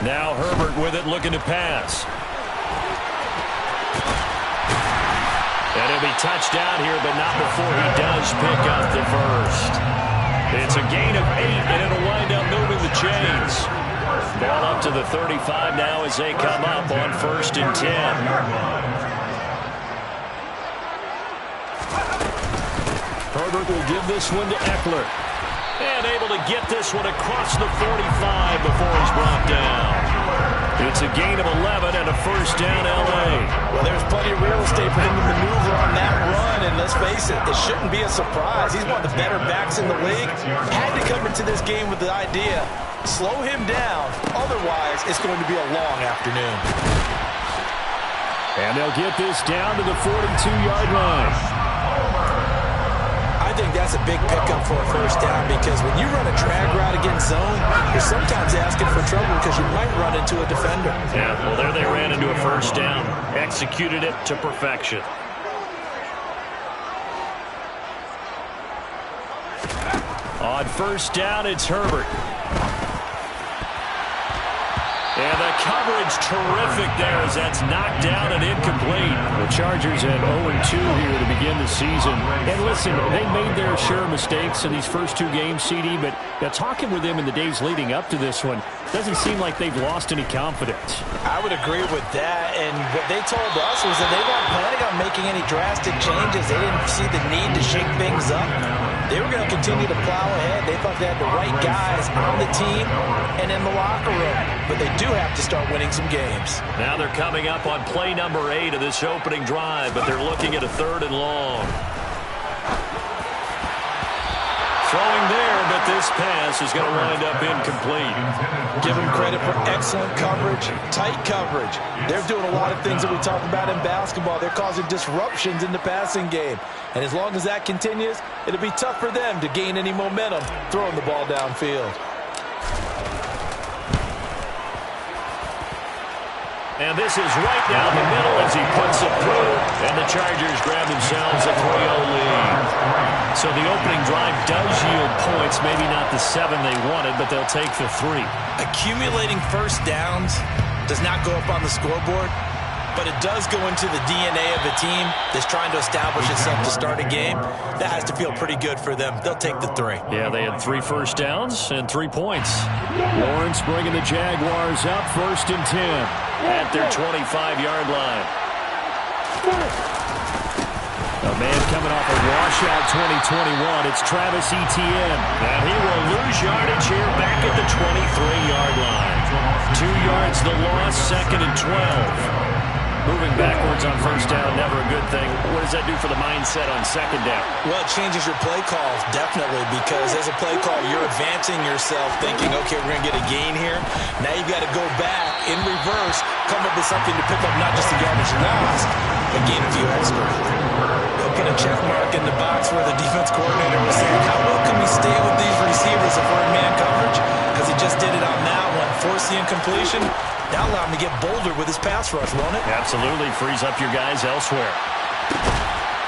Now Herbert with it, looking to pass. And he'll be touched down here, but not before he does pick up the first. It's a gain of 8, and it'll wind up moving the chains. Ball up to the 35 now as they come up on 1st and 10. Herbert will give this one to Eckler. And able to get this one across the 45 before he's brought down. It's a gain of 11 and a first down, L.A. Well, there's plenty of real estate for him to maneuver on that run, and let's face it, it shouldn't be a surprise. He's one of the better backs in the league. Had to come into this game with the idea, slow him down, otherwise it's going to be a long afternoon. And they'll get this down to the 42-yard line. I think that's a big pickup for a first down because when you run a drag route against zone, you're sometimes asking for trouble because you might run into a defender. Yeah, well, there they ran into a first down. Executed it to perfection. On first down, it's Herbert. And the coverage terrific there as that's knocked down and incomplete. The Chargers at 0-2 here to begin the season. And listen, they made their share of mistakes in these first 2 games, CD, but talking with them in the days leading up to this one, doesn't seem like they've lost any confidence. I would agree with that, and what they told us was that they weren't planning on making any drastic changes. They didn't see the need to shake things up. They were going to continue to plow ahead. They thought they had the right guys on the team and in the locker room, but they do have to start winning some games. Now they're coming up on play number 8 of this opening drive, but they're looking at a 3rd and long. Throwing there, but this pass is going to wind up incomplete. Give them credit for excellent coverage, tight coverage. They're doing a lot of things that we talk about in basketball. They're causing disruptions in the passing game. And as long as that continues, it'll be tough for them to gain any momentum throwing the ball downfield. And this is right down the middle as he puts it through. And the Chargers grab themselves a 3-0 lead. So the opening drive does yield points. Maybe not the 7 they wanted, but they'll take the 3. Accumulating first downs does not go up on the scoreboard, but it does go into the DNA of a team that's trying to establish itself to start a game. That has to feel pretty good for them. They'll take the 3. Yeah, they had 3 first downs and 3 points. Lawrence bringing the Jaguars up 1st and 10 at their 25-yard line. A man coming off a washout 2021. It's Travis Etienne. And he will lose yardage here back at the 23-yard line. 2 yards the loss, 2nd and 12. Moving backwards on first down, never a good thing. What does that do for the mindset on 2nd down? Well, it changes your play calls, definitely, because as a play call, you're advancing yourself, thinking, okay, we're going to get a gain here. Now you've got to go back in reverse, come up with something to pick up not just the yardage lost, but gain a few extra. They'll put a check mark in the box where the defense coordinator was saying, how well can we stay with these receivers if we're in man coverage? Because he just did it on that one, forced the incompletion. That'll allow him to get bolder with his pass rush, won't it? Absolutely. Frees up your guys elsewhere.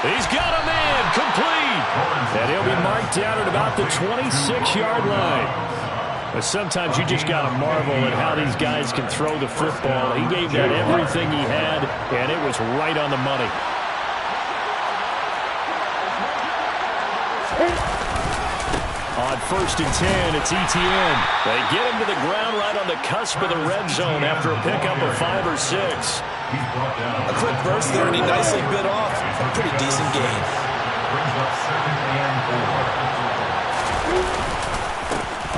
He's got a man complete. And he'll be marked down at about the 26-yard line. But sometimes you just got to marvel at how these guys can throw the football. He gave that everything he had, and it was right on the money. On 1st and 10, it's Etienne. They get him to the ground right on the cusp of the red zone after a pickup of 5 or 6. A quick burst there, and he nicely bit off a pretty decent gain.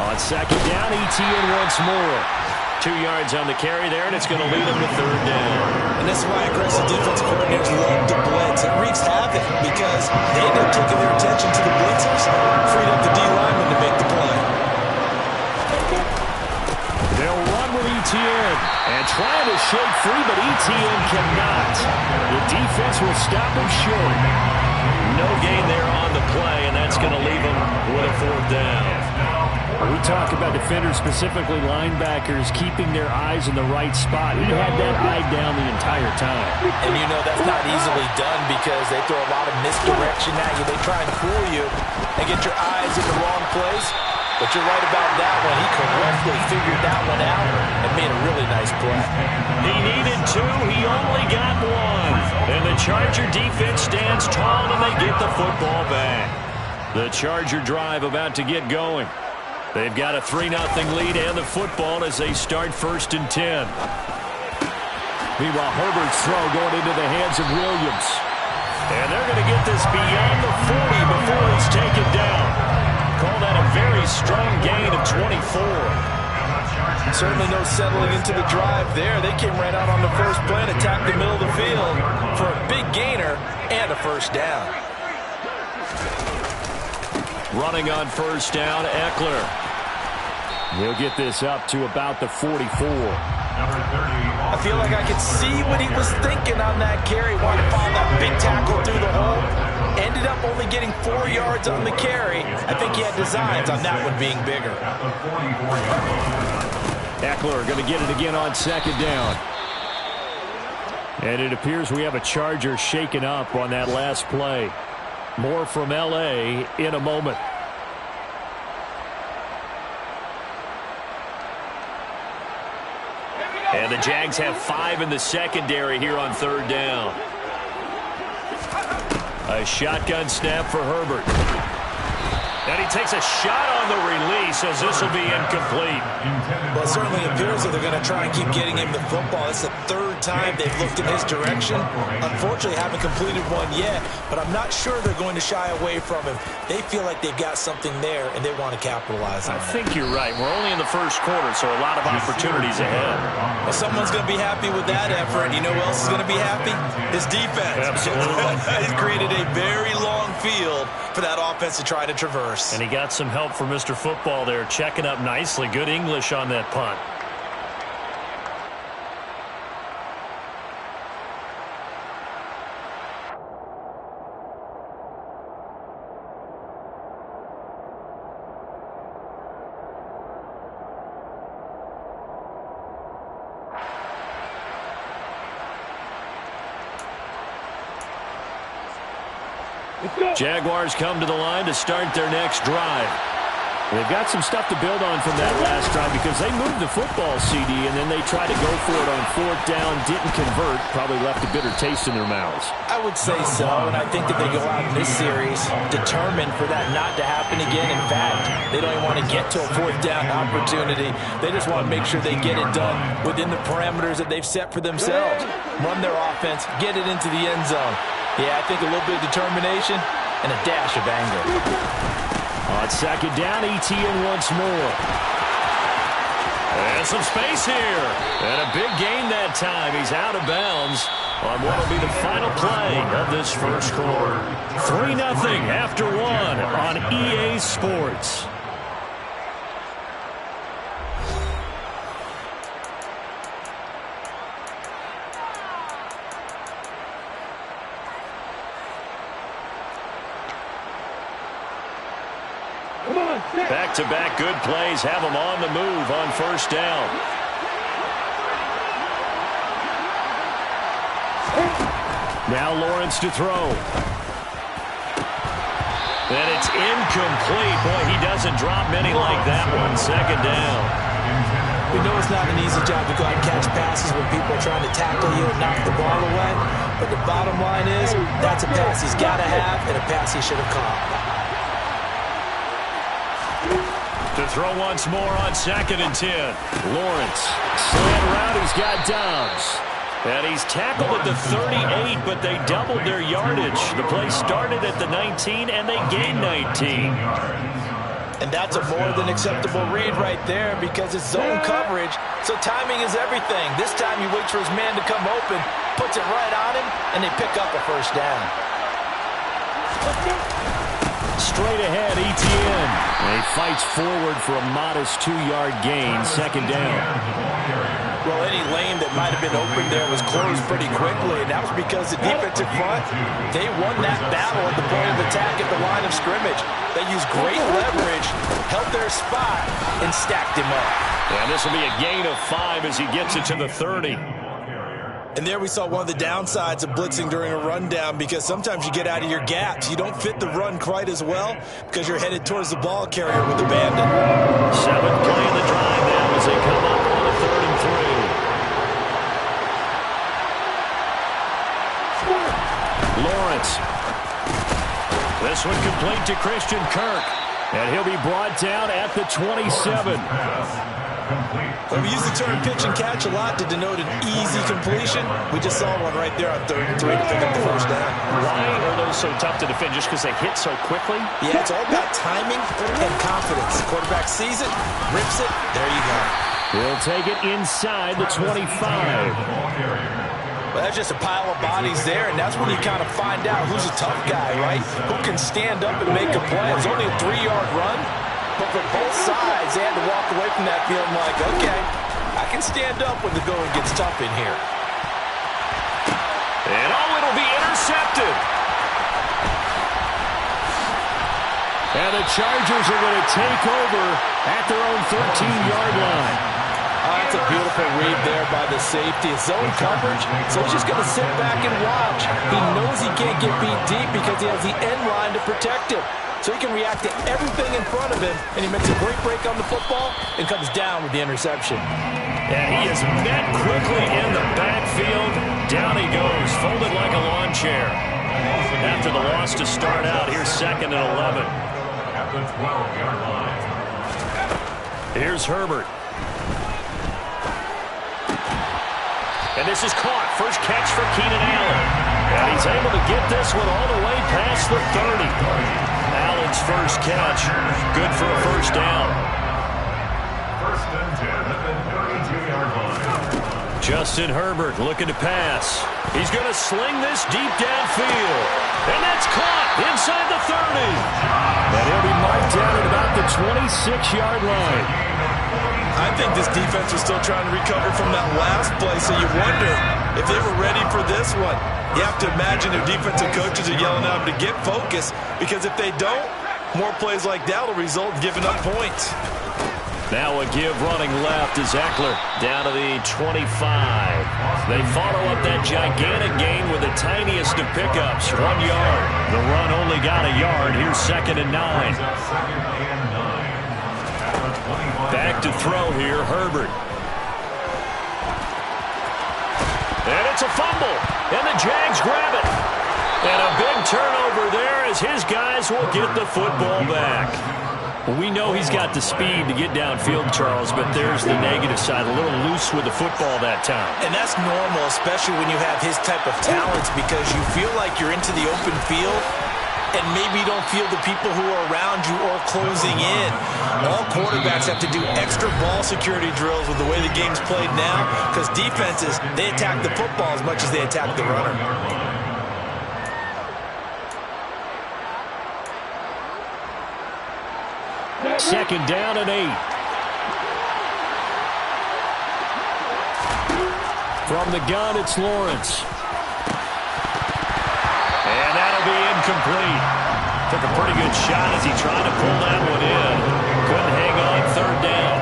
On 2nd down, Etienne once more. 2 yards on the carry there, and it's going to lead him to 3rd down. And that's why aggressive defense coordinators love to blitz. It wreaks havoc because they end up taking their attention to the blitzers, freed up the D-lineman to make the play. They'll run with Etienne and trying to shake free, but Etienne cannot. The defense will stop him short. No gain there on the play, and that's going to leave him with a 4th down. We talk about defenders, specifically linebackers, keeping their eyes in the right spot. He had that eye down the entire time. And you know that's not easily done because they throw a lot of misdirection at you. They try and fool you and get your eyes in the wrong place. But you're right about that one. He correctly figured that one out and made a real play. He needed 2. He only got 1. And the Charger defense stands tall, and they get the football back. The Charger drive about to get going. They've got a 3-0 lead and the football as they start 1st and 10. Meanwhile, Herbert's throw going into the hands of Williams. And they're going to get this beyond the 40 before it's taken down. Call that a very strong gain of 24. Certainly no settling into the drive there. They came right out on the first play and attacked the middle of the field for a big gainer and a 1st down. Running on 1st down, Eckler. He'll get this up to about the 44. I feel like I could see what he was thinking on that carry. Wanted to follow that big tackle through the hole. Ended up only getting 4 yards on the carry. I think he had designs on that one being bigger. Eckler going to get it again on 2nd down. And it appears we have a Charger shaken up on that last play. More from L.A. in a moment. And the Jags have 5 in the secondary here on 3rd down. A shotgun snap for Herbert. And he takes a shot on the release as this will be incomplete. Well, it certainly appears that they're going to try and keep getting him the football. It's the 3rd time they've looked in his direction. Unfortunately, haven't completed one yet, but I'm not sure they're going to shy away from him. They feel like they've got something there, and they want to capitalize on it. I think you're right. We're only in the 1st quarter, so a lot of opportunities ahead. Well, someone's going to be happy with that effort. You know who else is going to be happy? His defense. Absolutely. He's created a very long field for that offense to try to traverse. And he got some help from Mr. Football there, checking up nicely. Good English on that punt. Jaguars come to the line to start their next drive. They've got some stuff to build on from that last drive because they moved the football, CD, and then they tried to go for it on 4th down, didn't convert, probably left a bitter taste in their mouths. I would say so, and I think that they go out in this series determined for that not to happen again. In fact, they don't even want to get to a 4th down opportunity. They just want to make sure they get it done within the parameters that they've set for themselves. Run their offense, get it into the end zone. Yeah, I think a little bit of determination and a dash of anger. On 2nd down, Etienne once more. And some space here. And a big gain that time. He's out of bounds on what will be the final play of this 1st quarter. 3-0 after 1 on EA Sports. Back-to-back good plays have them on the move on 1st down. Now Lawrence to throw. And it's incomplete. Boy, he doesn't drop many like that one. 2nd down. We know it's not an easy job to go out and catch passes when people are trying to tackle you and knock the ball away. But the bottom line is that's a pass he's got to have and a pass he should have caught. To throw once more on 2nd and 10. Lawrence slant around. He's got Downs. And he's tackled at the 38, but they doubled their yardage. The play started at the 19, and they gained 19. And that's a more than acceptable read right there because it's zone coverage, so timing is everything. This time he waits for his man to come open, puts it right on him, and they pick up a 1st down. Straight ahead, Etienne. And he fights forward for a modest 2-yard gain, 2nd down. Well, any lane that might have been open there was closed pretty quickly, and that was because the defensive front, they won that battle at the point of attack at the line of scrimmage. They used great leverage, held their spot, and stacked him up. And this will be a gain of 5 as he gets it to the 30. And there we saw one of the downsides of blitzing during a rundown because sometimes you get out of your gaps. You don't fit the run quite as well because you're headed towards the ball carrier with abandon. 7th play of the drive now as they come up on a 3rd and 3. Lawrence. This one complete to Christian Kirk. And he'll be brought down at the 27. Well, we use the term pitch and catch a lot to denote an easy completion. We just saw one right there on 3rd and 3 to pick up the first down. Why are those so tough to defend? Just because they hit so quickly? Yeah, it's all about timing and confidence. Quarterback sees it, rips it, there you go. He'll take it inside the 25. Well, that's just a pile of bodies there, and that's when you kind of find out who's a tough guy, right? Who can stand up and make a play. It was only a 3-yard run, but for both sides, they had to walk away from that feeling like, okay, I can stand up when the going gets tough in here. And it'll be intercepted. And the Chargers are going to take over at their own 13-yard line. That's a beautiful read there by the safety. It's zone coverage, so he's just going to sit back and watch. He knows he can't get beat deep because he has the end line to protect him. So he can react to everything in front of him, and he makes a great break on the football and comes down with the interception. And he is met quickly in the backfield. Down he goes, folded like a lawn chair. After the loss to start out, here's 2nd and 11. At the 12-yard line. Here's Herbert. And this is caught. First catch for Keenan Allen. And he's able to get this one all the way past the 30. Allen's first catch. Good for a first down. 1st and 10 at the 32-yard line. Justin Herbert looking to pass. He's going to sling this deep downfield. And that's caught inside the 30. And he'll be marked down at about the 26-yard line. I think this defense was still trying to recover from that last play, so you wonder if they were ready for this one. You have to imagine their defensive coaches are yelling at them to get focused, because if they don't, more plays like that will result in giving up points. Now a give running left is Eckler down to the 25. They follow up that gigantic gain with the tiniest of pickups, 1 yard. The run only got a yard. Here's 2nd and 9. Back to throw here, Herbert. And it's a fumble. And the Jags grab it. And a big turnover there as his guys will get the football back. Well, we know he's got the speed to get downfield, Charles, but there's the negative side. A little loose with the football that time. And that's normal, especially when you have his type of talents, because you feel like you're into the open field, and maybe you don't feel the people who are around you or closing in. All quarterbacks have to do extra ball security drills with the way the game's played now, because defenses, they attack the football as much as they attack the runner. Second down and 8. From the gun, it's Lawrence. And that'll be incomplete. Took a pretty good shot as he tried to pull that one in. Couldn't hang on 3rd down.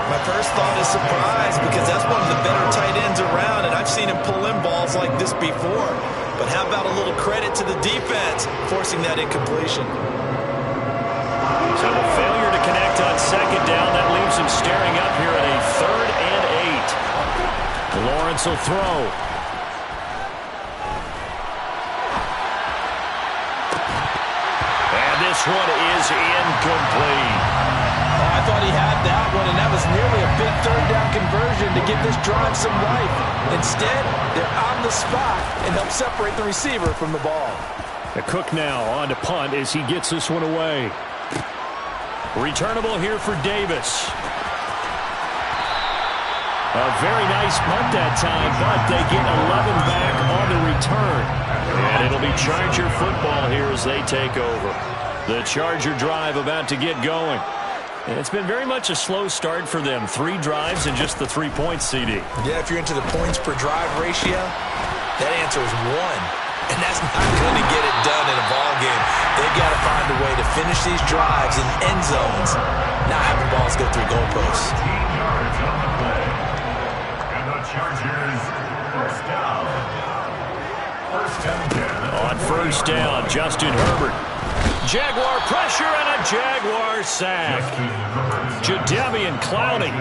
My first thought is surprise, because that's one of the better tight ends around, and I've seen him pull in balls like this before. But how about a little credit to the defense forcing that incompletion? So the failure to connect on 2nd down, that leaves him staring up here at a 3rd and 8. Lawrence will throw. And this one is incomplete. Oh, I thought he had that one, and that was nearly a big 3rd down conversion to give this drive some life. Instead, they're on the spot and help separate the receiver from the ball. The Cook now on to punt as he gets this one away. Returnable here for Davis. A very nice punt that time, but they get 11 back on the return. And it'll be Charger football here as they take over. The Charger drive about to get going. And it's been very much a slow start for them. 3 drives and just the 3 points, CD. Yeah, if you're into the points per drive ratio, that answer is 1. And that's not going to get it done in a ball game. They've got to find a way to finish these drives in end zones, not having balls go through goalposts. 18 yards on the play. And the Chargers, first down. 1st and 10. On 1st down, Justin Herbert. Jaguar pressure and a Jaguar sack. Jadeveon Clowney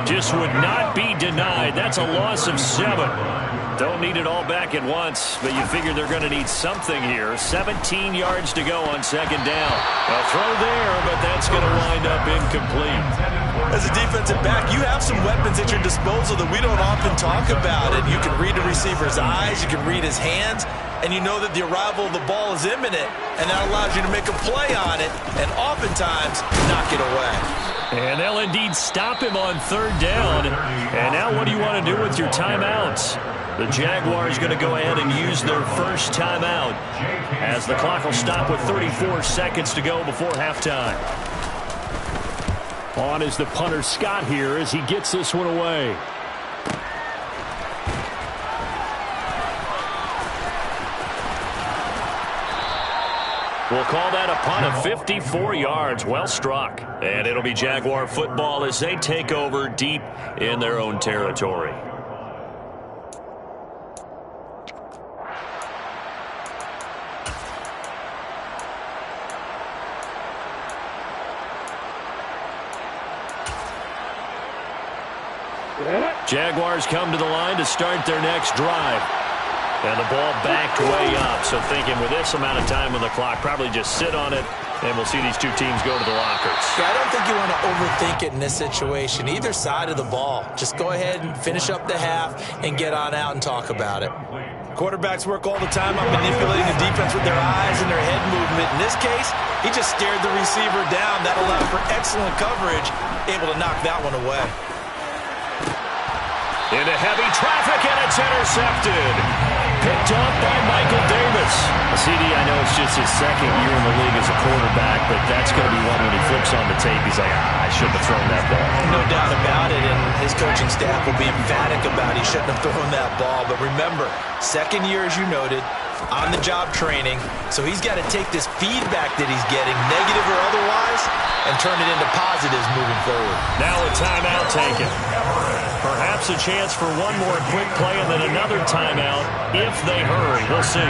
just would not be denied. That's a loss of 7. Don't need it all back at once, but you figure they're going to need something here. 17 yards to go on second down. A throw there, but that's going to wind up incomplete. As a defensive back, you have some weapons at your disposal that we don't often talk about. And you can read the receiver's eyes, you can read his hands, and you know that the arrival of the ball is imminent, and that allows you to make a play on it and oftentimes knock it away. And they'll indeed stop him on third down. And now what do you want to do with your timeouts? The Jaguars going to go ahead and use their first timeout as the clock will stop with 34 seconds to go before halftime. On is the punter Scott here as he gets this one away. We'll call that a punt of 54 yards. Well struck. And it'll be Jaguar football as they take over deep in their own territory. Jaguars come to the line to start their next drive. And the ball backed way up. So thinking with this amount of time on the clock, probably just sit on it, and we'll see these two teams go to the lockers. Yeah, I don't think you want to overthink it in this situation. Either side of the ball. Just go ahead and finish up the half and get on out and talk about it. Quarterbacks work all the time on manipulating the defense with their eyes and their head movement. In this case, he just stared the receiver down. That allowed for excellent coverage, able to knock that one away. Into heavy traffic, and it's intercepted. Picked off by Michael Davis. CD, I know it's just his second year in the league as a quarterback, but that's going to be one when he flips on the tape. He's like, I shouldn't have thrown that ball. No doubt about it, and his coaching staff will be emphatic about he shouldn't have thrown that ball. But remember, second year, as you noted, on-the-job training, so he's got to take this feedback that he's getting, negative or otherwise, and turn it into positives moving forward. Now a timeout taken. Perhaps a chance for one more quick play and then another timeout if they hurry. We'll see.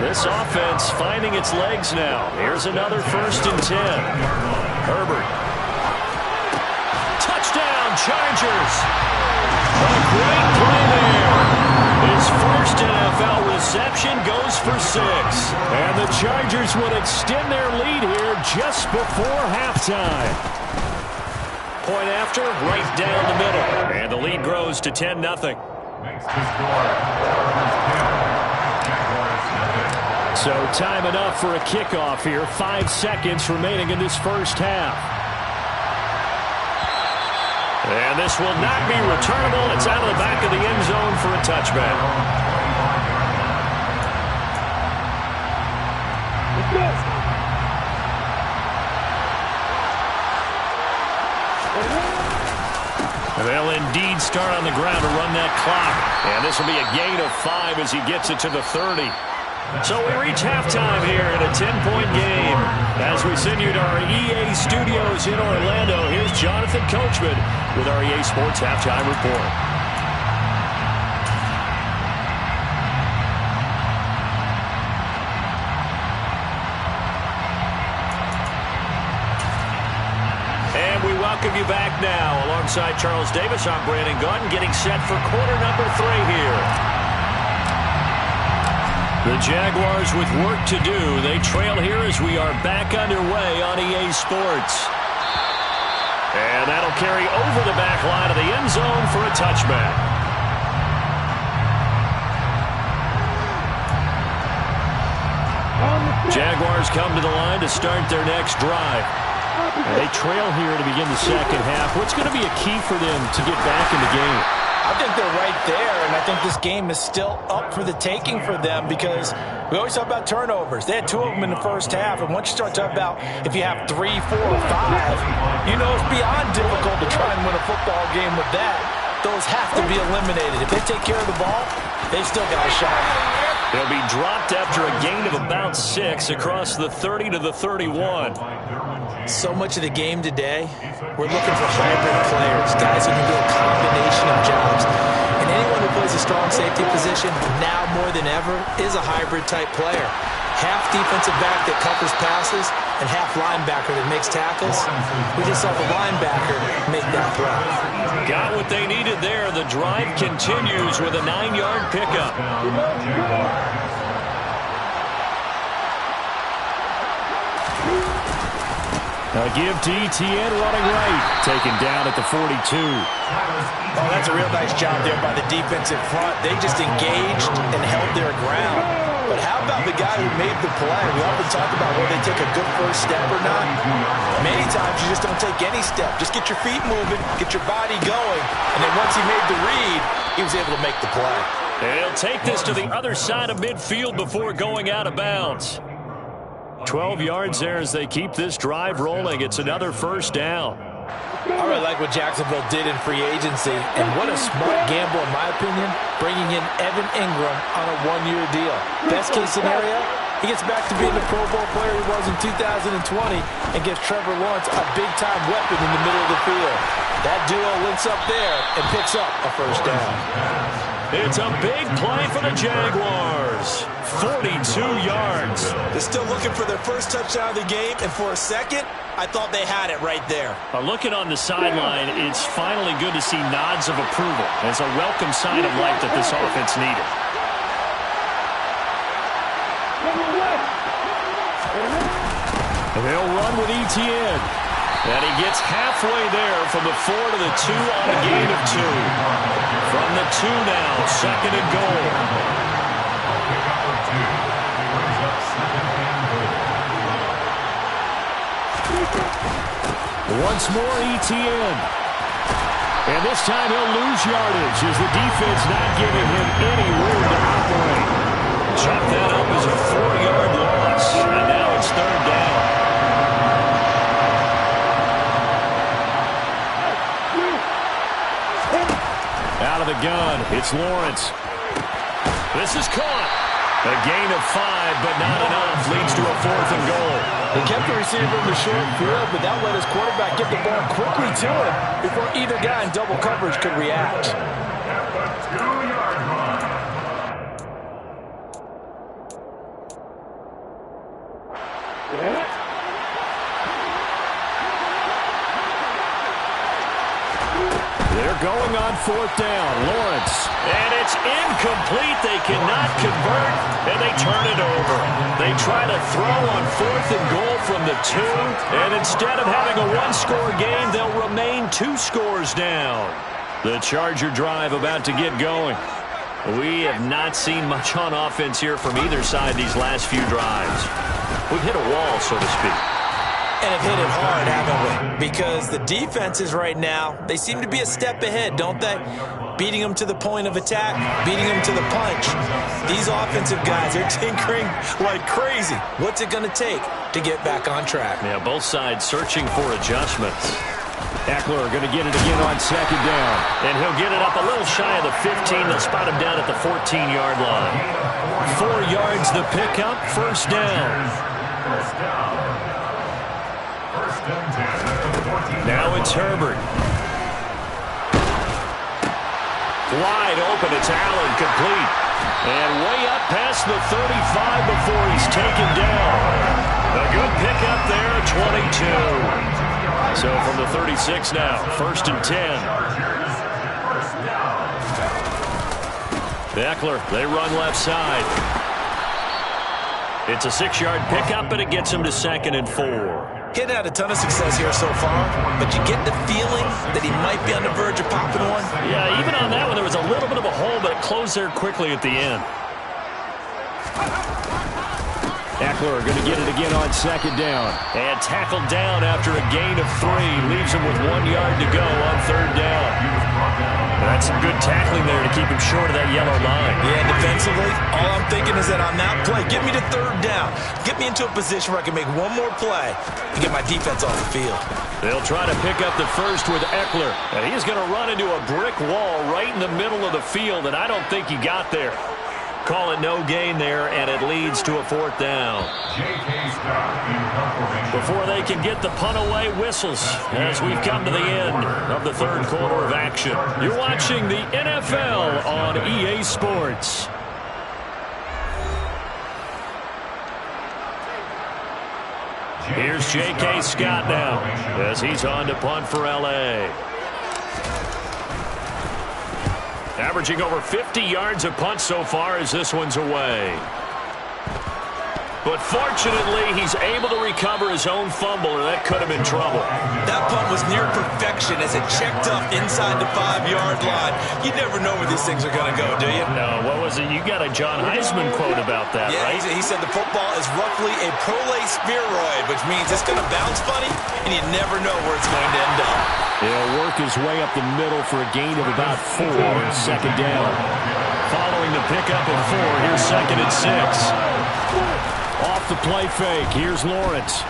This offense finding its legs now. Here's another 1st and 10. Herbert. Touchdown, Chargers. A great play there. His first NFL reception goes for 6. And the Chargers would extend their lead here just before halftime. Point after, right down the middle. And the lead grows to 10-0. So time enough for a kickoff here. 5 seconds remaining in this first half. And this will not be returnable. It's out of the back of the end zone for a touchback. They'll indeed start on the ground to run that clock. And this will be a gain of 5 as he gets it to the 30. So we reach halftime here in a 10-point game. As we send you to our EA studios in Orlando, here's Jonathan Coachman with our EA Sports Halftime Report. Welcome you back now. Alongside Charles Davis, I'm Brandon Gaudin, getting set for quarter number 3 here. The Jaguars with work to do. They trail here as we are back underway on EA Sports. And that'll carry over the back line of the end zone for a touchback. Jaguars come to the line to start their next drive. And they trail here to begin the second half. What's going to be a key for them to get back in the game? I think they're right there, and I think this game is still up for the taking for them because we always talk about turnovers. They had 2 of them in the first half, and once you start talking about if you have 3, 4, or 5, you know it's beyond difficult to try and win a football game with that. Those have to be eliminated. If they take care of the ball, they've still got a shot. They'll be dropped after a gain of about 6 across the 30 to the 31. So much of the game today, we're looking for hybrid players, guys who can do a combination of jobs. And anyone who plays a strong safety position, now more than ever, is a hybrid type player. Half defensive back that covers passes, and half linebacker that makes tackles. We just saw the linebacker make that play. Got what they needed there. The drive continues with a 9-yard pickup. A give to Etienne running right. Taken down at the 42. Oh, that's a real nice job there by the defense in front. They just engaged and held their ground. But how about the guy who made the play? We often talk about whether they take a good first step or not. Many times you just don't take any step. Just get your feet moving, get your body going. And then once he made the read, he was able to make the play. They'll take this to the other side of midfield before going out of bounds. 12 yards there as they keep this drive rolling. It's another first down. I really like what Jacksonville did in free agency, and what a smart gamble, in my opinion, bringing in Evan Ingram on a 1-year deal. Best case scenario, he gets back to being the Pro Bowl player he was in 2020 and gives Trevor Lawrence a big-time weapon in the middle of the field. That duo links up there and picks up a first down. It's a big play for the Jaguars. 42 yards. They're still looking for their first touchdown of the game, and for a second, I thought they had it right there. Looking on the sideline, it's finally good to see nods of approval. It's a welcome sign of life that this offense needed. They'll run with Etienne. And he gets halfway there from the 4 to the 2 on a gain of 2. From the 2 now, second and goal. Once more, Etienne. And this time he'll lose yardage as the defense not giving him any room to operate. Chop that up as a 4-yard loss, and now it's third down. Out of the gun, it's Lawrence. This is caught. A gain of 5, but not enough. Leads to a 4th and goal. He kept the receiver in the short field, but that let his quarterback get the ball quickly to him before either guy in double coverage could react. They're going on 4th down. Lawrence. And it's incomplete. They cannot convert, and they turn it over. They try to throw on 4th and goal from the 2, and instead of having a 1-score game, they'll remain 2 scores down. The Charger drive about to get going. We have not seen much on offense here from either side these last few drives. We've hit a wall, so to speak. And have hit it hard, haven't we? Because the defenses right now, they seem to be a step ahead, don't they? Beating them to the point of attack, beating them to the punch. These offensive guys are tinkering like crazy. What's it going to take to get back on track? Yeah, both sides searching for adjustments. Eckler going to get it again on 2nd down. And he'll get it up a little shy of the 15. They'll spot him down at the 14-yard line. 4 yards the pickup, first down. Now it's Herbert. Wide open, it's Allen, complete. And way up past the 35 before he's taken down. A good pickup there, 22. So from the 36 now, 1st and 10. Eckler, they run left side. It's a 6-yard pickup, and it gets him to 2nd and 4. He'd had a ton of success here so far, but you get the feeling that he might be on the verge of popping one. Yeah, even on that one, there was a little bit of a hole, but it closed there quickly at the end. Eckler going to get it again on 2nd down. And tackled down after a gain of 3. Leaves him with 1 yard to go on 3rd down. That's some good tackling there to keep him short of that yellow line. Yeah, defensively, all I'm thinking is that on that play, get me to 3rd down. Get me into a position where I can make one more play and get my defense off the field. They'll try to pick up the first with Eckler. And he's going to run into a brick wall right in the middle of the field, and I don't think he got there. Call it no gain there, and it leads to a 4th down. Before they can get the punt away, whistles as we've come to the end of the 3rd quarter of action. You're watching the NFL on EA Sports. Here's J.K. Scott now as he's on to punt for L.A. Averaging over 50 yards a punt so far as this one's away. But fortunately, he's able to recover his own fumble, or that could have been trouble. That punt was near perfection as it checked up inside the 5-yard line. You never know where these things are going to go, do you? No, what was it? You got a John Heisman quote about that, right? Yeah, he said the football is roughly a prolate spheroid, which means it's going to bounce funny, and you never know where it's going to end up. He'll work his way up the middle for a gain of about 4 on second down. Following the pickup of 4, here's 2nd and 6. Off the play fake, here's Lawrence.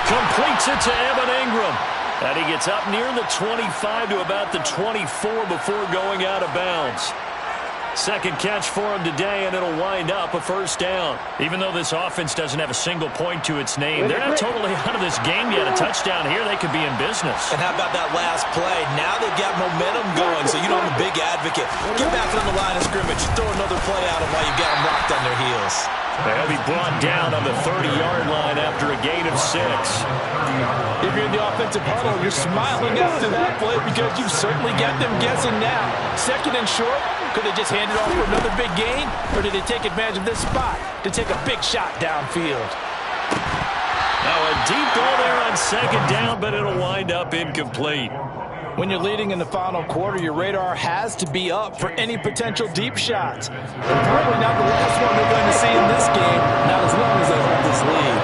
Completes it to Evan Ingram. And he gets up near the 25 to about the 24 before going out of bounds. Second catch for him today, and it'll wind up a first down. Even though this offense doesn't have a single point to its name, they're not totally out of this game yet. A touchdown here, they could be in business. And how about that last play? Now they've got momentum going, so you know I'm a big advocate. Get back on the line of scrimmage. Throw another play at them while you've got them rocked on their heels. They'll be brought down on the 30-yard line after a gain of 6. If you're in the offensive huddle, you're smiling after that play because you've certainly got them guessing now. 2nd and short, could they just hand it off for another big gain, or did they take advantage of this spot to take a big shot downfield? Now a deep ball there on 2nd down, but it'll wind up incomplete. When you're leading in the final quarter, your radar has to be up for any potential deep shots. And probably not the last one they're going to see in this game, not as long as they hold this lead.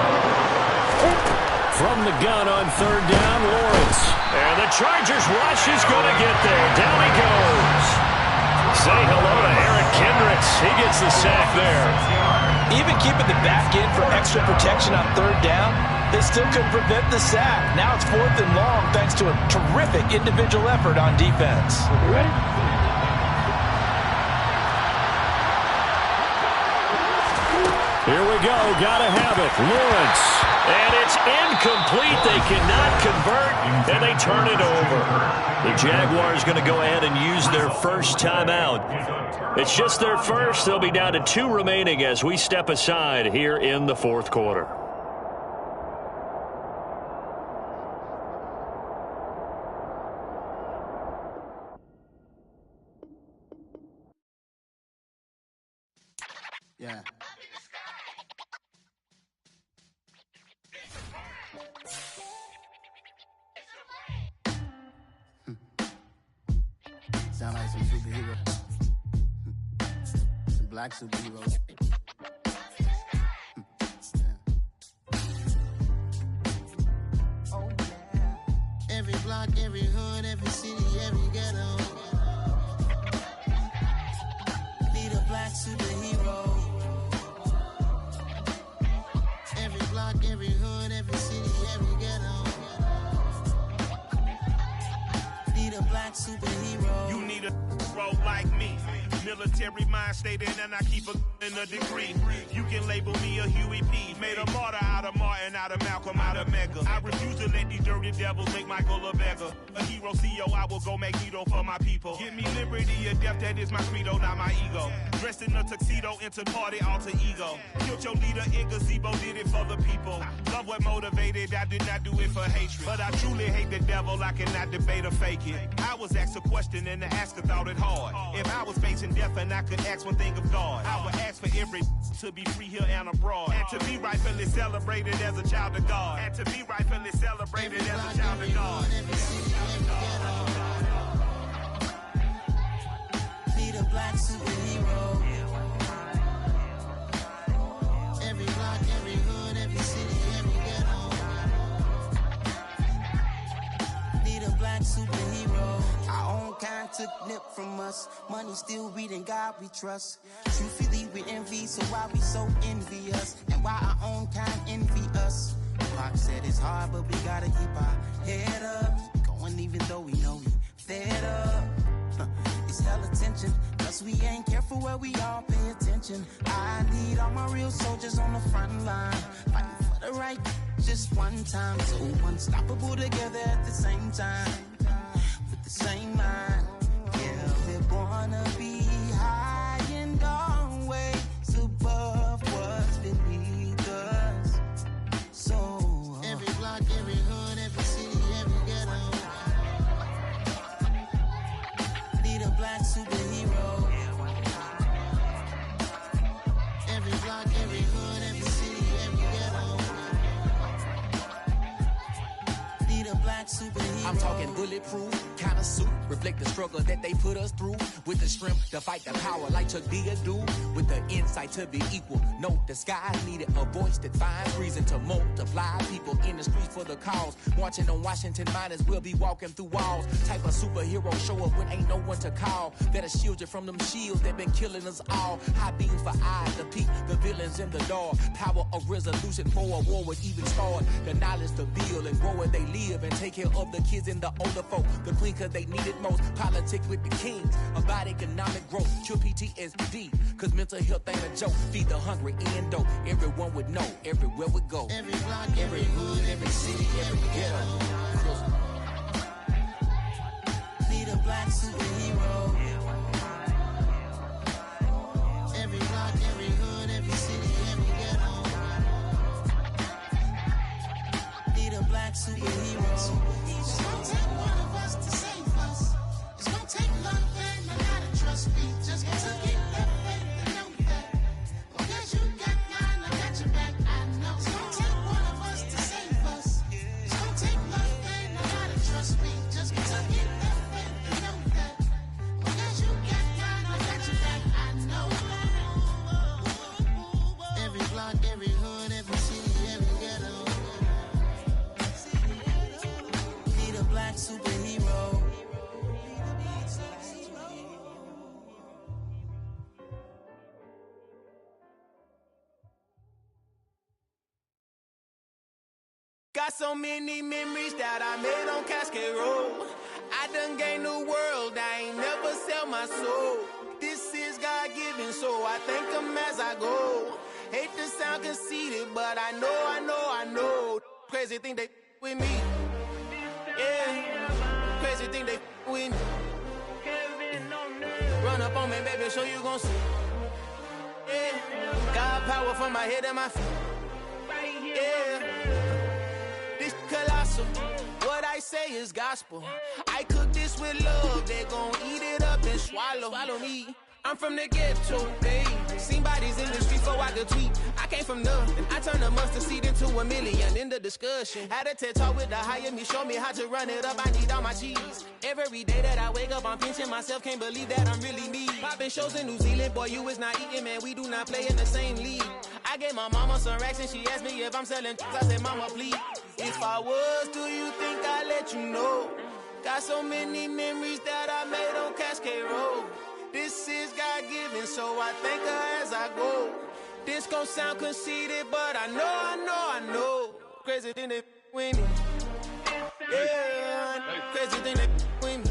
From the gun on 3rd down, Lawrence. And the Chargers rush is going to get there. Down he goes. Say hello to Eric Kendricks. He gets the sack there. Even keeping the back end for extra protection on 3rd down, they still couldn't prevent the sack. Now it's 4th and long thanks to a terrific individual effort on defense. Ready? Here we go. Gotta have it. Lawrence. And it's incomplete. They cannot convert, and they turn it over. The Jaguars going to go ahead and use their first timeout. It's just their first. They'll be down to 2 remaining as we step aside here in the 4th quarter. Yeah. Sound like some superheroes. Some black superheroes. Oh, yeah. Every block, every hood, every city, every ghetto. Need a black superhero. Every block, every hood, every city, every ghetto. Need a black superhero. You need a role like me. Military mind stated, and I keep in a degree. You can label me a Huey P. Made a martyr out of Martin, out of Malcolm, out of Mega. I refuse to let these dirty devils make Michael a beggar. A hero CEO, I will go Magneto for my people. Give me liberty or death, that is my credo, not my ego. Dressed in a tuxedo, into party, alter ego. Killed your leader in gazebo, did it for the people. Love what motivated, I did not do it for hatred. But I truly hate the devil, I cannot debate or fake it. I was asked a question and the asker thought it hard. If I was facing death and I could ask one thing of God, I would ask for every to be free here and abroad. And to be rightfully celebrated as a child of God. And to be rightfully celebrated as a child of God. Need a black superhero. Every block, every hood, every city, every ghetto. Need a black superhero. Our own kind took nip from us. Money still reading God we trust. Truthfully we envy, so why we so envious? And why our own kind envy us? Pac said it's hard, but we gotta keep our head up. Going even though we know we fed up. It's hella tension, cause we ain't careful where we all pay attention. I need all my real soldiers on the front line, fighting for the right just one time. So unstoppable together at the same time, with the same mind. Yeah, we're gonna be high and always above what's beneath us. black superhero. I'm talking bulletproof, kind of suit, reflect the struggle that they put us through. With the strength to fight the power like Chuck D do. With the insight to be equal, no disguise needed. A voice that finds reason to multiply. People in the streets for the cause. Marching on Washington miners, we'll be walking through walls. Type of superhero show up when ain't no one to call. That'll shield you from them shields that been killing us all. High beams for eyes to peek the villains in the dark. Power of resolution for a war would even start. The knowledge to build and grow where they live and take care of the kids and the older folk. The queen cause they need it most. Politics with the kings. About economic growth. Cure PTSD. Cause mental health ain't a joke. Feed the hungry and dope. Everyone would know. Everywhere we go. Every block, every hood, every city, every ghetto. Be the black superhero. Every block, every hood, every city, every ghetto. Be the black superhero. It's gonna take one of us to save us. It's gonna take love and a lot of trust. We just got to get that faith and know that. Because you got mine, I got your back, I know. It's gonna take one of us to save us. It's gonna take love and a lot of trust. We just got to get that faith and know that. Because you got mine, I got your back, I know. Every block, every hood, every city, every ghetto. Be the black superhero. Got so many memories that I made on Cascade Road. I done gained the world, I ain't never sell my soul. This is God-given, so I thank him as I go. Hate to sound conceited, but I know. Crazy thing they with me. Yeah, crazy thing they with me. Run up on me, baby, so you gon' see. Yeah, God power from my head and my feet. Yeah. This colossal, what I say is gospel. I cook this with love, they gon' eat it up and swallow me. I'm from the ghetto, babe. Seen bodies in the street before I could tweet. I came from nothing, I turned a mustard seed into $1 million in the discussion. Had a TED talk with the higher me, show me how to run it up, I need all my cheese. Every day that I wake up, I'm pinching myself, can't believe that I'm really me. Popping shows in New Zealand, boy, you is not eating, man, we do not play in the same league. I gave my mama some racks and she asked me if I'm selling I said, mama, please. If I was, do you think I'd let you know? Got so many memories that I made on Cascade Road. This is God-given, so I thank her as I go. This gon' sound conceited, but I know. Crazy thing they with me. Yeah, crazy thing they with me.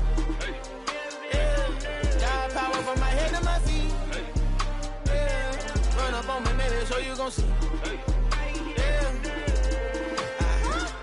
Yeah, got power from my head to my feet. Yeah, run up on me, maybe, so you gon' see. Yeah.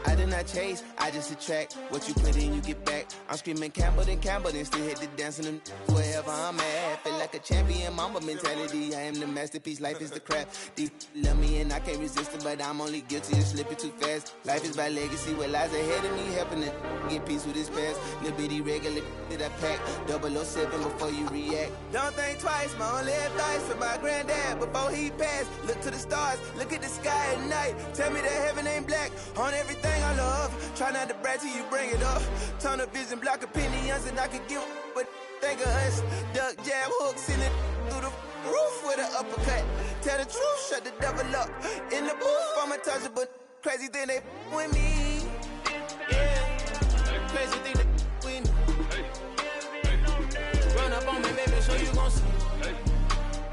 I did not chase, I just attract. What you put in, you get back. I'm screaming Campbell, then still hit the dancing them wherever I'm at. Feel like a champion, mamba mentality. I am the masterpiece, life is the crap. Deep love me and I can't resist it, but I'm only guilty of slipping too fast. Life is by legacy, what lies ahead of me, helping it get peace with this past. Little bitty regular that I pack, 007 before you react. Don't think twice, my only advice for my granddad before he passed. Look to the stars, look at the sky at night. Tell me that heaven ain't black on everything I love. Try not to brag till you bring it up. Tunnel vision, block opinions, and I could give but think of us. Duck, jab, hooks in it through the roof with an uppercut. Tell the truth, shut the devil up. In the booth, I'm untouchable. Crazy thing they with me. Yeah, crazy thing they with me. Run up on me, baby, so you gon' see.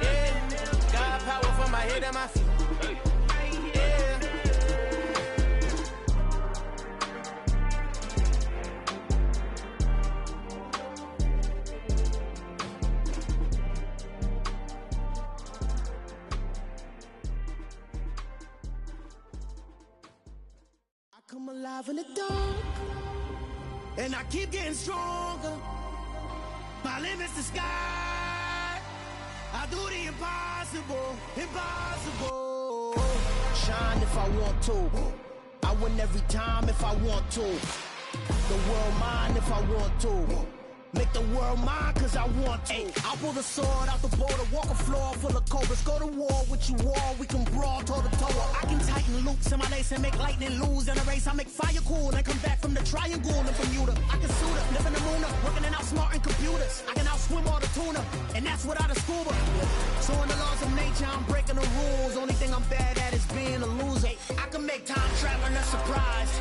Yeah, got power from my head and my feet. Yeah. Come alive in the dark, and I keep getting stronger. My limit's the sky. I do the impossible. Shine if I want to. I win every time if I want to. The world mine if I want to. Make the world mine, cause I want to. Ay, I'll pull the sword out the border, walk a floor full of cobras. Go to war with you all, we can brawl toe to toe. I can tighten loops in my lace and make lightning lose in a race. I make fire cool and come back from the triangle in Bermuda. I can suit up, live in the moon up, working and outsmarting computers. I can outswim all the tuna, and that's without a scuba. So in the laws of nature, I'm breaking the rules. Only thing I'm bad at is being a loser. I can make time traveling a surprise,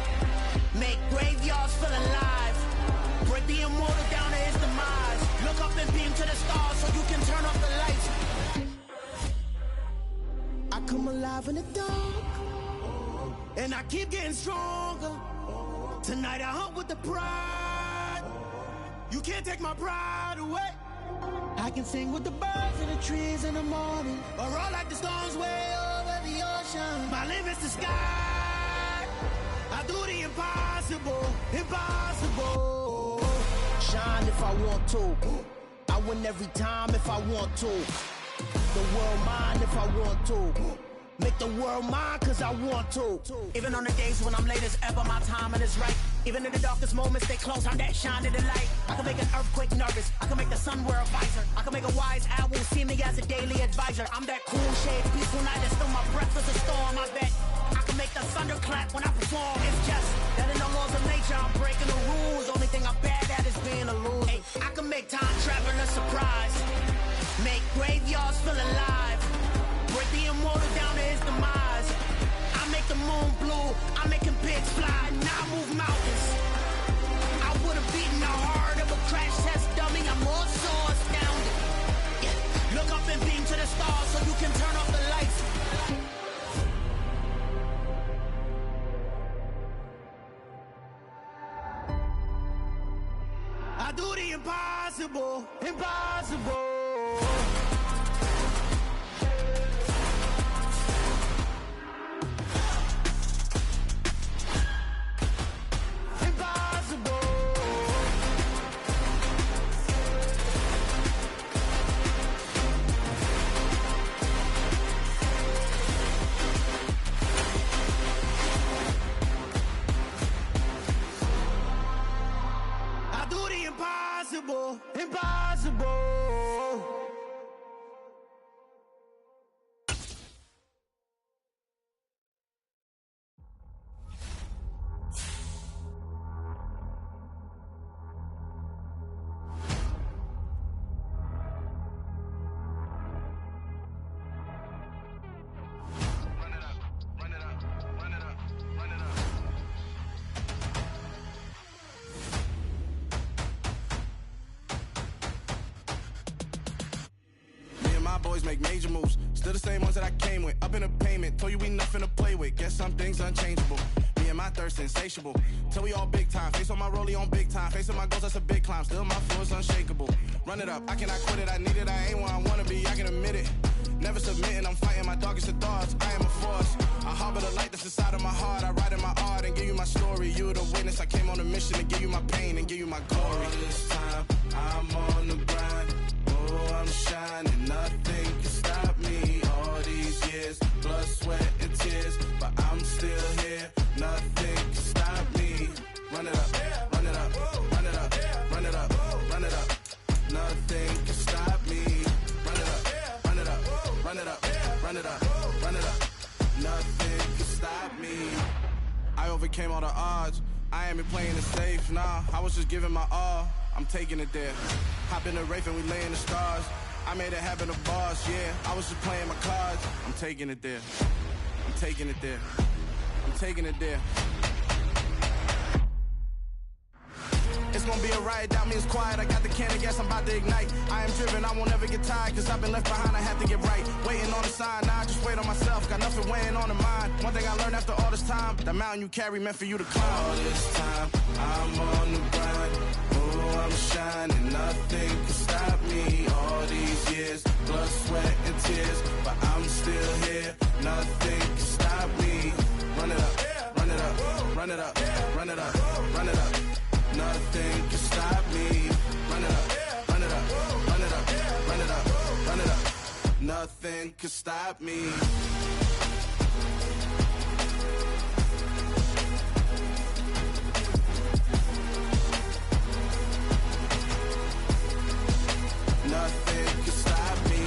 make graveyards feel alive, break the immortal down to his demise. Look up and beam to the stars so you can turn off the lights. I come alive in the dark, and I keep getting stronger. Tonight I hunt with the pride. You can't take my pride away. I can sing with the birds and the trees in the morning, or roll like the storms way over the ocean. My limit's the sky. I do the impossible, impossible. Shine if I want to. I win every time if I want to. The world mine if I want to. Make the world mine cause I want to. Even on the days when I'm late as ever, my timing is right. Even in the darkest moments, stay close, I'm that shine in the light. I can make an earthquake nervous, I can make the sun wear a visor. I can make a wise owl see me as a daily advisor. I'm that cool shade, peaceful night, and still my breath is a storm, I bet. I can make the thunder clap when I perform. It's just that in the laws of nature, I'm breaking the rules. Only thing I'm bad at is being a loser. Ay, I can make time traveling a surprise, make graveyards feel alive, break the immortal down to his demise. I make the moon blue, I'm making pigs fly, now I move mountains. I would've beaten the heart of a crash test dummy, I'm more so astounded. Yeah. Look up and beam to the stars so you can turn off the lights. I do the impossible, impossible. Impossible, impossible. Boys make major moves, still the same ones that I came with. Up in a payment, told you we nothing to play with. Guess some things unchangeable. Me and my thirst insatiable. Till we all big time. Face on my rollie on big time. Face on my goals, that's a big climb. Still my flow is unshakable. Run it up, I cannot quit it. I need it, I ain't where I wanna be. I can admit it. Never submitting, I'm fighting my darkest of thoughts. I am a force. I harbor the light that's inside of my heart. I write in my art and give you my story. You the witness. I came on a mission to give you my pain and give you my glory. All this time, I'm on the grind. Oh, I'm shining. Nothing can stop me. All these years, blood, sweat, and tears, but I'm still here. Nothing can stop me. Run it up, run it up, run it up, run it up, run it up. Nothing can stop me. Run it up, run it up, run it up, run it up, run it up. Nothing can stop me. I overcame all the odds. I ain't been playing it safe, nah. I was just giving my all. I'm taking it there. Hop in the Wraith and we lay in the stars. I made it happen to boss, yeah. I was just playing my cards. I'm taking it there. I'm taking it there. I'm taking it there. It's gonna be a riot, doubt me it's quiet. I got the can of gas, I'm about to ignite. I am driven, I won't ever get tired, cause I've been left behind, I have to get right. Waiting on the sign, now I just wait on myself. Got nothing weighing on the mind. One thing I learned after all this time, the mountain you carry meant for you to climb. All this time, I'm on the grind. Oh, I'm shining, nothing can stop me. All these years, blood, sweat, and tears, but I'm still here. Nothing can stop me. Run it up, run it up, run it up, run it up, run it up. Nothing can stop me. Run it up, run it up, run it up, run it up, run it up. Nothing can stop me. nothing can stop me.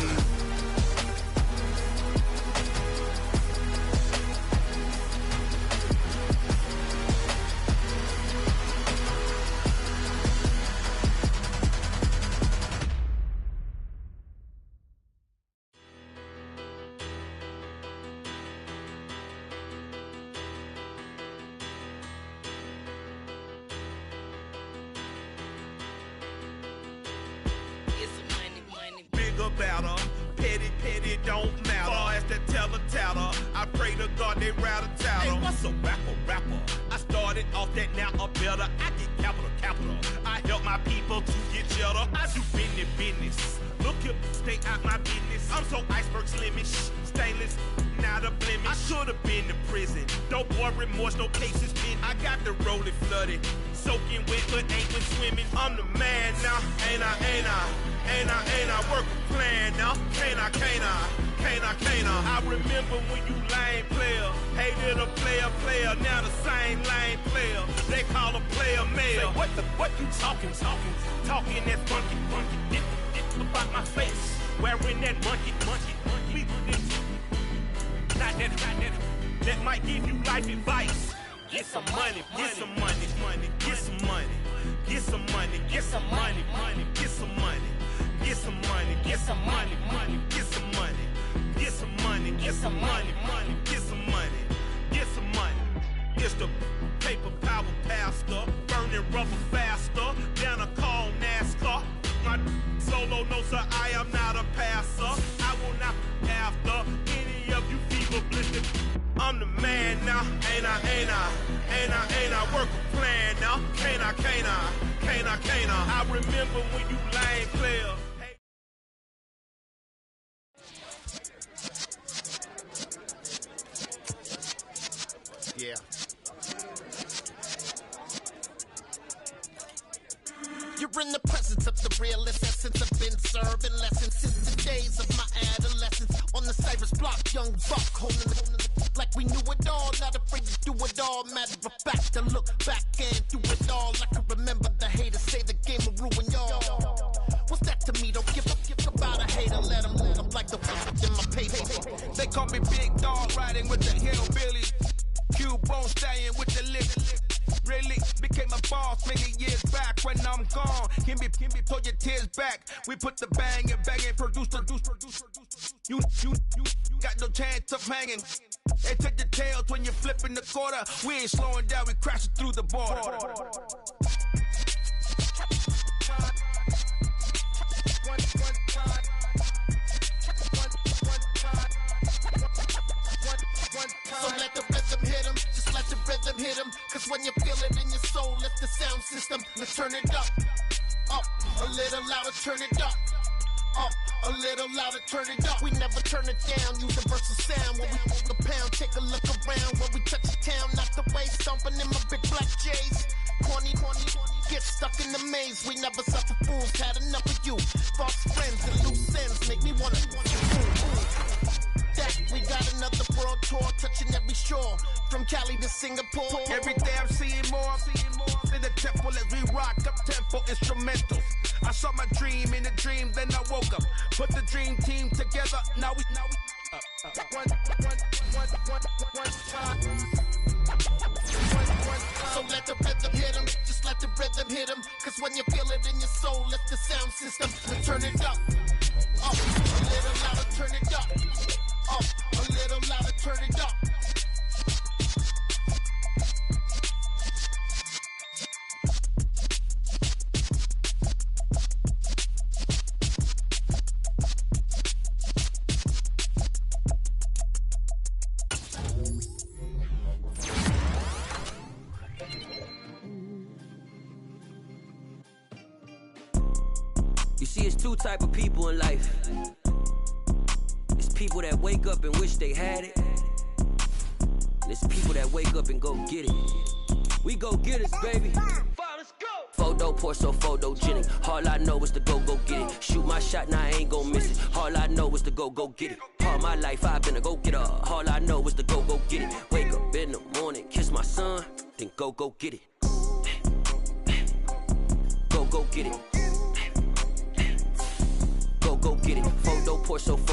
About her, petty, don't matter. Far as that teller, I pray to God they rattle tattle. Hey, what's a rapper? I started off that, now a better. I get capital. I help my people to get cheddar. I do business. Look here, stay out my business. I'm so iceberg slimish, stainless, not a blemish. I should've been to prison. No more remorse, no cases pinned. I got the rolling flooded, soaking wet, but ain't been swimming. I'm the man now, ain't I? Work a plan now, can't I? I remember when you lame player, hated a player, now the same lame player. They call a player mayor. Say, what you talking that monkey, get about my face, wearing that monkey. We not that might give you life advice. Get some money. It's the paper power pastor, burning rubber faster, down a call NASCAR. My solo, no sir, I am not a passer. I will not after any of you fever blistered. I'm the man now, ain't I? Work a plan now, can't I? I remember when you lame player. Yeah. You're in the presence of the realest essence. I've been serving lessons since the days of my adolescence. On the Cyrus block, young buck, holding the like we knew it all. Not afraid to do it all. Matter of fact, to look back and do it all. I can remember the haters say the game will ruin y'all. What's that to me? Don't give about a hater. Let them like the fuck in my paper. They call me Big Dog, riding with the hillbillies. Cubone staying with the lick. Really became a boss many years back. When I'm gone, can be pull your tears back. We put the bang and produce. You got no chance of hanging. They take the tails when you're flipping the quarter. We ain't slowing down, we crashing through the border. So let the rhythm hit him, just let the rhythm hit him. Cause when you feel it in your soul, lift the sound system, let's turn it up. Up, a little louder, turn it up. Up, a little louder, turn it up. We never turn it down, universal sound. When we move the pound, take a look around. When we touch the town, not the way, stomping in my big black J's. Corny, get stuck in the maze. We never suffer fools, had enough of you. False friends and loose ends make me wanna that. We got another world tour, touching every shore, from Cali to Singapore. Every day I'm seeing more in the temple as we rock up tempo instrumentals. I saw my dream in a dream, then I woke up. Put the dream team together, now we So let the rhythm hit him, just let the rhythm hit him. Cause when you feel it in your soul, lift the sound system, we turn it up. Up, a little louder, turn it up. Up, a little louder, turn it up. You see, it's two type of people in life. It's people that wake up and wish they had it. And it's people that wake up and go get it. We go get it, baby. Photo poor, so photogenic. All I know is to go get it. Shoot my shot, now I ain't gon' miss it. All I know is to go get it. All my life I've been a go-getter. All I know is to go get it. Wake up in the morning, kiss my son, then go get it. Go get it. Porsche so